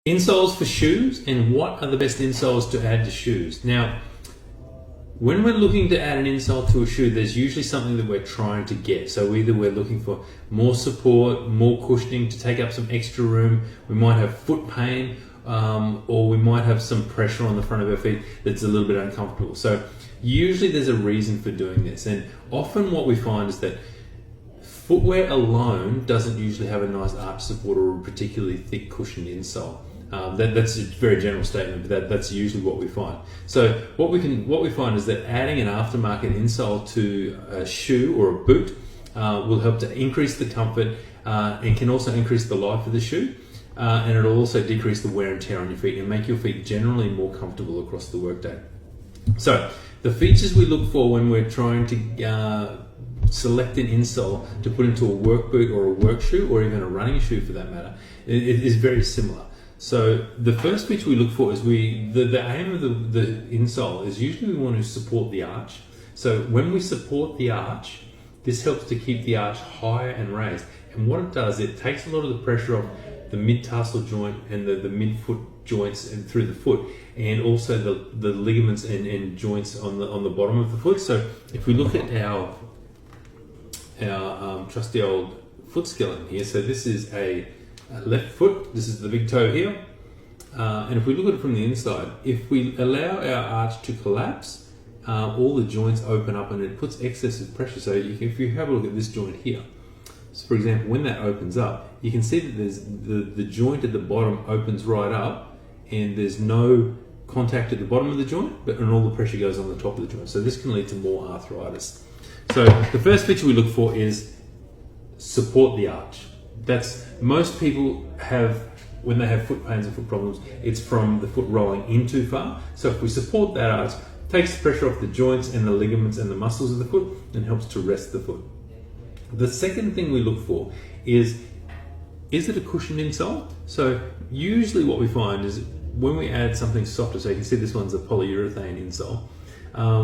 Insoles for shoes, and what are the best insoles to add to shoes? Now, when we're looking to add an insole to a shoe, there's usually something that we're trying to get. So either we're looking for more support, more cushioning to take up some extra room, we might have foot pain, or we might have some pressure on the front of our feet that's a little bit uncomfortable. So usually there's a reason for doing this, and often what we find is that footwear alone doesn't usually have a nice arch support or a particularly thick cushioned insole. That's a very general statement, but that's usually what we find. So what we find is that adding an aftermarket insole to a shoe or a boot will help to increase the comfort and can also increase the life of the shoe, and it'll also decrease the wear and tear on your feet and make your feet generally more comfortable across the workday. So the features we look for when we're trying to select an insole to put into a work boot or a work shoe or even a running shoe for that matter, it is very similar. So the first feature we look for is the aim of the insole is usually we want to support the arch. So when we support the arch, this helps to keep the arch higher and raised. And what it does, it takes a lot of the pressure off the mid-tarsal joint and the mid-foot joints and through the foot, and also the ligaments and joints on the bottom of the foot. So if we look at our trusty old foot skeleton here, so this is a left foot, this is the big toe here, and if we look at it from the inside, if we allow our arch to collapse, all the joints open up and it puts excessive pressure. So if you have a look at this joint here, so for example, when that opens up, you can see that there's the joint at the bottom opens right up and there's no contact at the bottom of the joint, and all the pressure goes on the top of the joint. So this can lead to more arthritis. So the first feature we look for is support the arch. That's most people have when they have foot pains and foot problems, it's from the foot rolling in too far. So if we support that arch, it takes the pressure off the joints and the ligaments and the muscles of the foot and helps to rest the foot. The second thing we look for is it a cushioned insole? So usually what we find is when we add something softer, so you can see this one's a polyurethane insole,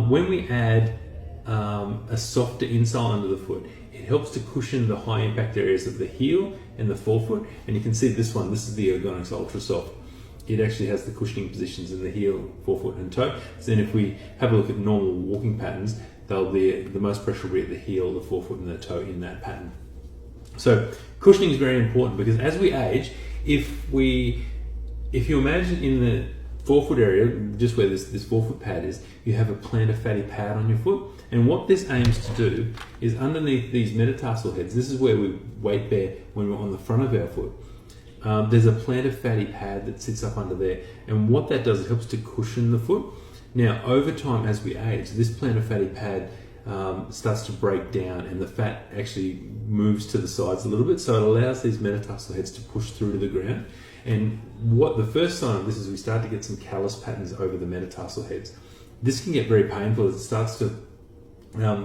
when we add a softer insole under the foot, it helps to cushion the high impact areas of the heel and the forefoot. And you can see this one, this is the Ergonix Ultra Soft. It actually has the cushioning positions in the heel, forefoot and toe. So then if we have a look at normal walking patterns, they'll be the most pressure will be at the heel, the forefoot and the toe in that pattern. So cushioning is very important because as we age, if you imagine in the forefoot area, just where this forefoot pad is, you have a plantar fatty pad on your foot. And what this aims to do is underneath these metatarsal heads, this is where we weight bear when we're on the front of our foot. There's a plantar fatty pad that sits up under there. And what that does, it helps to cushion the foot. Now, over time as we age, this plantar fatty pad starts to break down and the fat actually moves to the sides a little bit. So it allows these metatarsal heads to push through to the ground. And what the first sign of this is we start to get some callus patterns over the metatarsal heads. This can get very painful as it starts to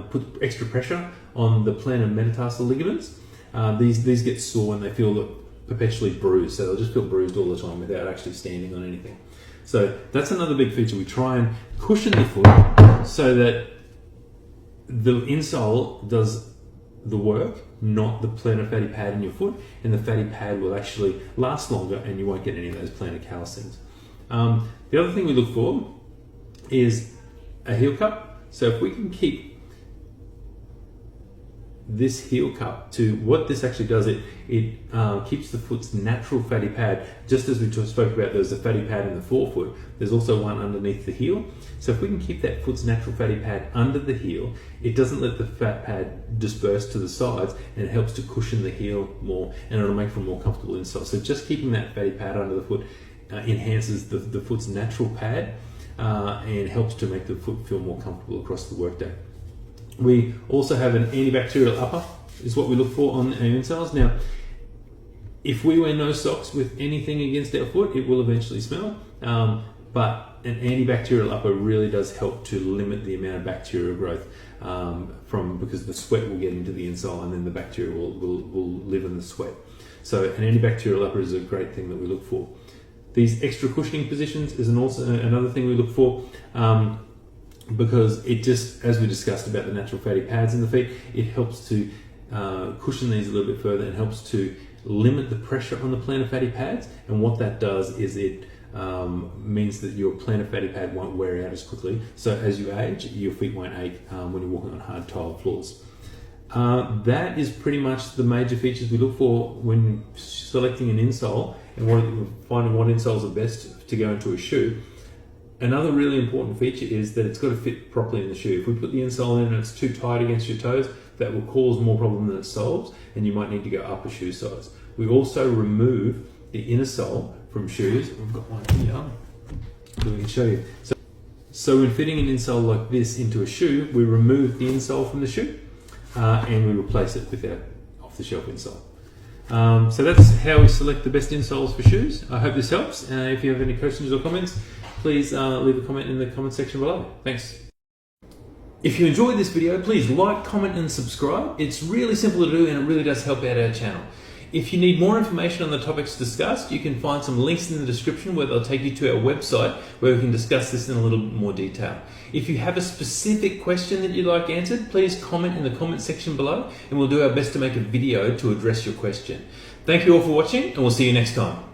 put extra pressure on the plantar metatarsal ligaments. These get sore and they feel perpetually bruised, so they'll just feel bruised all the time without actually standing on anything. So that's another big feature. We try and cushion the foot so that the insole does the work, not the plantar fatty pad in your foot, and the fatty pad will actually last longer and you won't get any of those plantar callousings. The other thing we look for is a heel cup. So if we can keep this heel cup to what this actually does, it keeps the foot's natural fatty pad. Just as we just spoke about, there's a fatty pad in the forefoot, there's also one underneath the heel. So if we can keep that foot's natural fatty pad under the heel, it doesn't let the fat pad disperse to the sides, and it helps to cushion the heel more, and it'll make for a more comfortable insole. So just keeping that fatty pad under the foot enhances the foot's natural pad and helps to make the foot feel more comfortable across the workday. We also have an antibacterial upper, is what we look for on our insoles. Now, if we wear no socks with anything against our foot, it will eventually smell, but an antibacterial upper really does help to limit the amount of bacterial growth because the sweat will get into the insole and then the bacteria will live in the sweat. So an antibacterial upper is a great thing that we look for. These extra cushioning positions is also another thing we look for. Because it just, as we discussed about the natural fatty pads in the feet, it helps to cushion these a little bit further and helps to limit the pressure on the plantar fatty pads, and what that does is it means that your plantar fatty pad won't wear out as quickly. So as you age, your feet won't ache when you're walking on hard tiled floors. That is pretty much the major features we look for when selecting an insole and finding what insoles are best to go into a shoe. Another really important feature is that it's got to fit properly in the shoe. If we put the insole in and it's too tight against your toes, that will cause more problem than it solves, and you might need to go up a shoe size. We also remove the inner sole from shoes. We've got one here that we can show you. So when fitting an insole like this into a shoe, we remove the insole from the shoe and we replace it with our off-the-shelf insole. So that's how we select the best insoles for shoes. I hope this helps. If you have any questions or comments, please leave a comment in the comment section below. Thanks. If you enjoyed this video, please like, comment and subscribe. It's really simple to do and it really does help out our channel. If you need more information on the topics discussed, you can find some links in the description where they'll take you to our website where we can discuss this in a little bit more detail. If you have a specific question that you'd like answered, please comment in the comment section below and we'll do our best to make a video to address your question. Thank you all for watching and we'll see you next time.